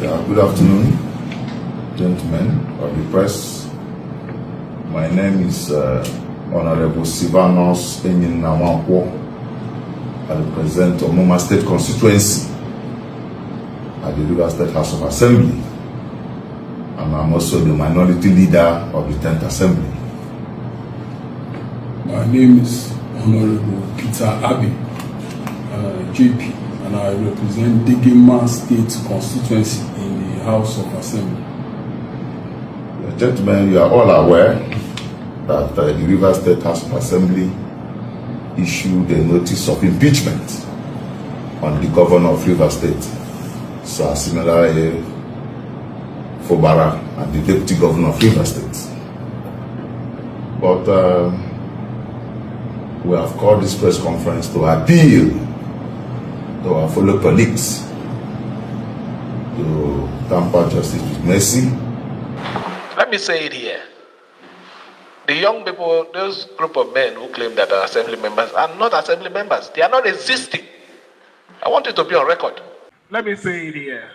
Yeah, good afternoon, gentlemen of the press. My name is Honorable Sivanos Enyinawakwo. I represent Omoma State Constituency at the Rivers State House of Assembly, and I'm also the minority leader of the 10th Assembly. My name is Honorable Peter Abi, JP, and I represent Digima State Constituency in the House of Assembly. Gentlemen, you are all aware that the Rivers State House of Assembly issued a notice of impeachment on the Governor of Rivers State, Sir Siminalayi Fubara, and the Deputy Governor of Rivers State. But we have called this press conference to appeal to our fellow colleagues to tamper justice with mercy. Let me say it here. The young people, those group of men who claim that are assembly members are not assembly members. They are not existing. I want it to be on record. Let me say it here.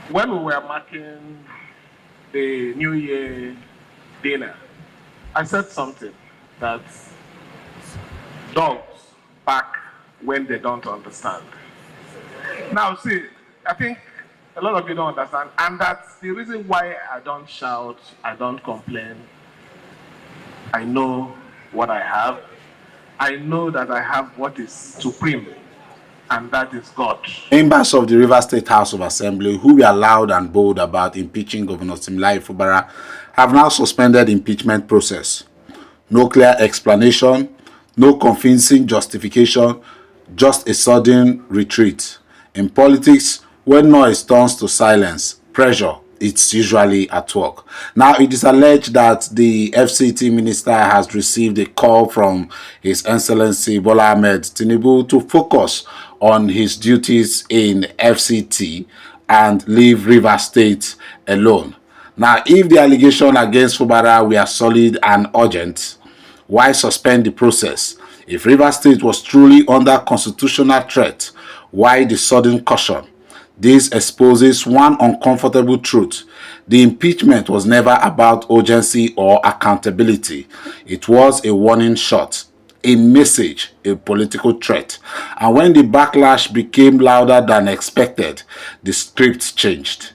When we were marking the New Year dinner, I said something that dogs bark when they don't understand. Now, see, I think a lot of you don't understand, and that's the reason why I don't shout, I don't complain. I know what I have. I know that I have what is supreme, and that is God. Members of the Rivers State House of Assembly who were loud and bold about impeaching Governor Siminalayi Fubara have now suspended the impeachment process. No clear explanation, no convincing justification, just a sudden retreat. In politics, when noise turns to silence, pressure, it's usually at work. Now, it is alleged that the FCT minister has received a call from His Excellency Bola Ahmed Tinubu to focus on his duties in FCT and leave Rivers State alone. Now, if the allegation against Fubara were solid and urgent, why suspend the process? If Rivers State was truly under constitutional threat, why the sudden caution? This exposes one uncomfortable truth. The impeachment was never about urgency or accountability. It was a warning shot, a message, a political threat. And when the backlash became louder than expected, the script changed.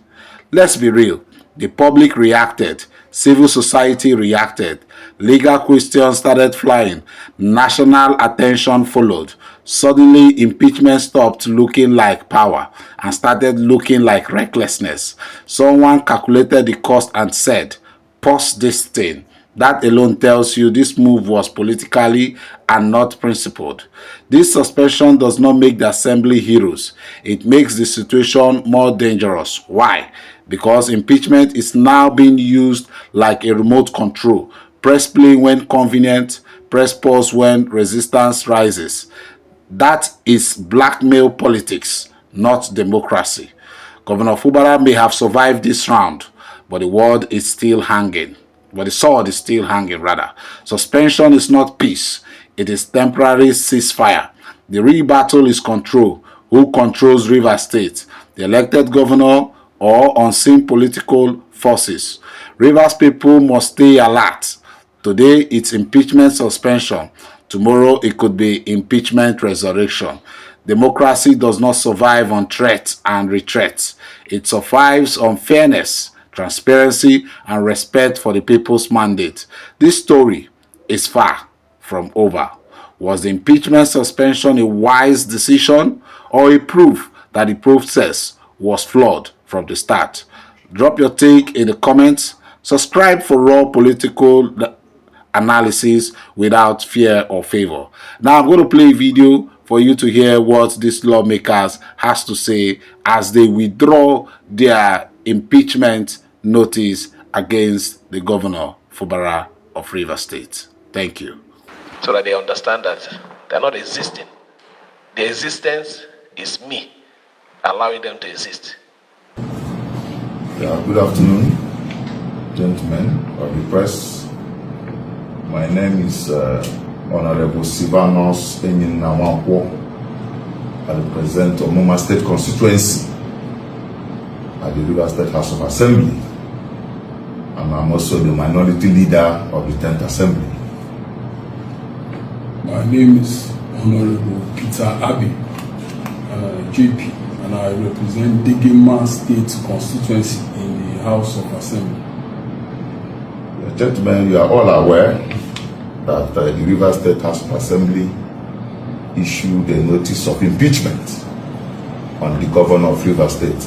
Let's be real. The public reacted. Civil society reacted. Legal questions started flying. National attention followed. Suddenly, impeachment stopped looking like power and started looking like recklessness. Someone calculated the cost and said, "Pause this thing." That alone tells you this move was politically and not principled. This suspension does not make the assembly heroes. It makes the situation more dangerous. Why? Because impeachment is now being used like a remote control. Press play when convenient, press pause when resistance rises. That is blackmail politics, not democracy. Governor Fubara may have survived this round, but the sword is still hanging. Suspension is not peace. It is temporary ceasefire. The real battle is control. Who controls Rivers State? The elected governor or unseen political forces? Rivers people must stay alert. Today, it's impeachment suspension. Tomorrow, it could be impeachment resurrection. Democracy does not survive on threats and retreats. It survives on fairness, transparency, and respect for the people's mandate. This story is far from over. Was the impeachment suspension a wise decision or a proof that the process was flawed from the start? Drop your take in the comments. Subscribe for raw political analysis without fear or favor. Now I'm going to play a video for you to hear what these lawmakers has to say as they withdraw their impeachment notice against the Governor Fubara of Rivers State. Thank you. So that they understand that they're not existing. Their existence is me allowing them to exist. Yeah, good afternoon, gentlemen of the press. My name is Honorable Sivanos Enyinawakwo. I represent Omoma State Constituency at the Rivers State House of Assembly, and I'm also the minority leader of the 10th Assembly. My name is Honorable Peter Abi, JP, and I represent Degema State constituency in the House of Assembly. Gentlemen, you are all aware that the Rivers State House of Assembly issued a notice of impeachment on the Governor of Rivers State,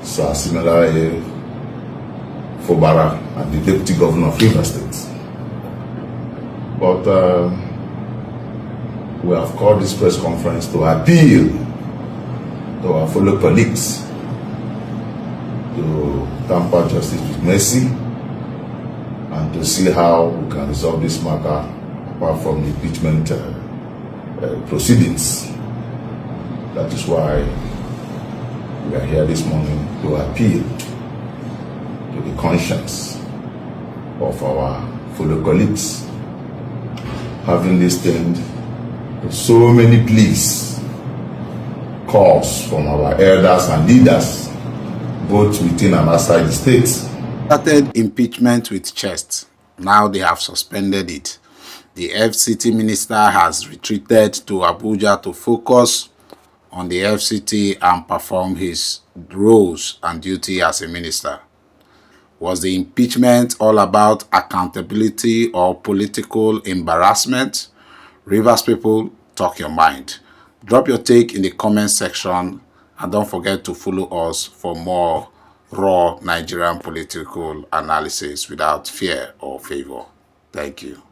Sir Siminalayi Fubara, and the Deputy Governor of Rivers State. But we have called this press conference to appeal to our fellow colleagues to tamper justice with mercy and to see how we can resolve this matter apart from the impeachment proceedings. That is why we are here this morning to appeal to the conscience of our fellow colleagues, having listened to so many pleas, calls from our elders and leaders, both within and outside the state. Started impeachment with chest. Now they have suspended it. The FCT minister has retreated to Abuja to focus on the FCT and perform his roles and duty as a minister. Was the impeachment all about accountability or political embarrassment? Rivers people, talk your mind. Drop your take in the comment section and don't forget to follow us for more raw Nigerian political analysis without fear or favor. Thank you.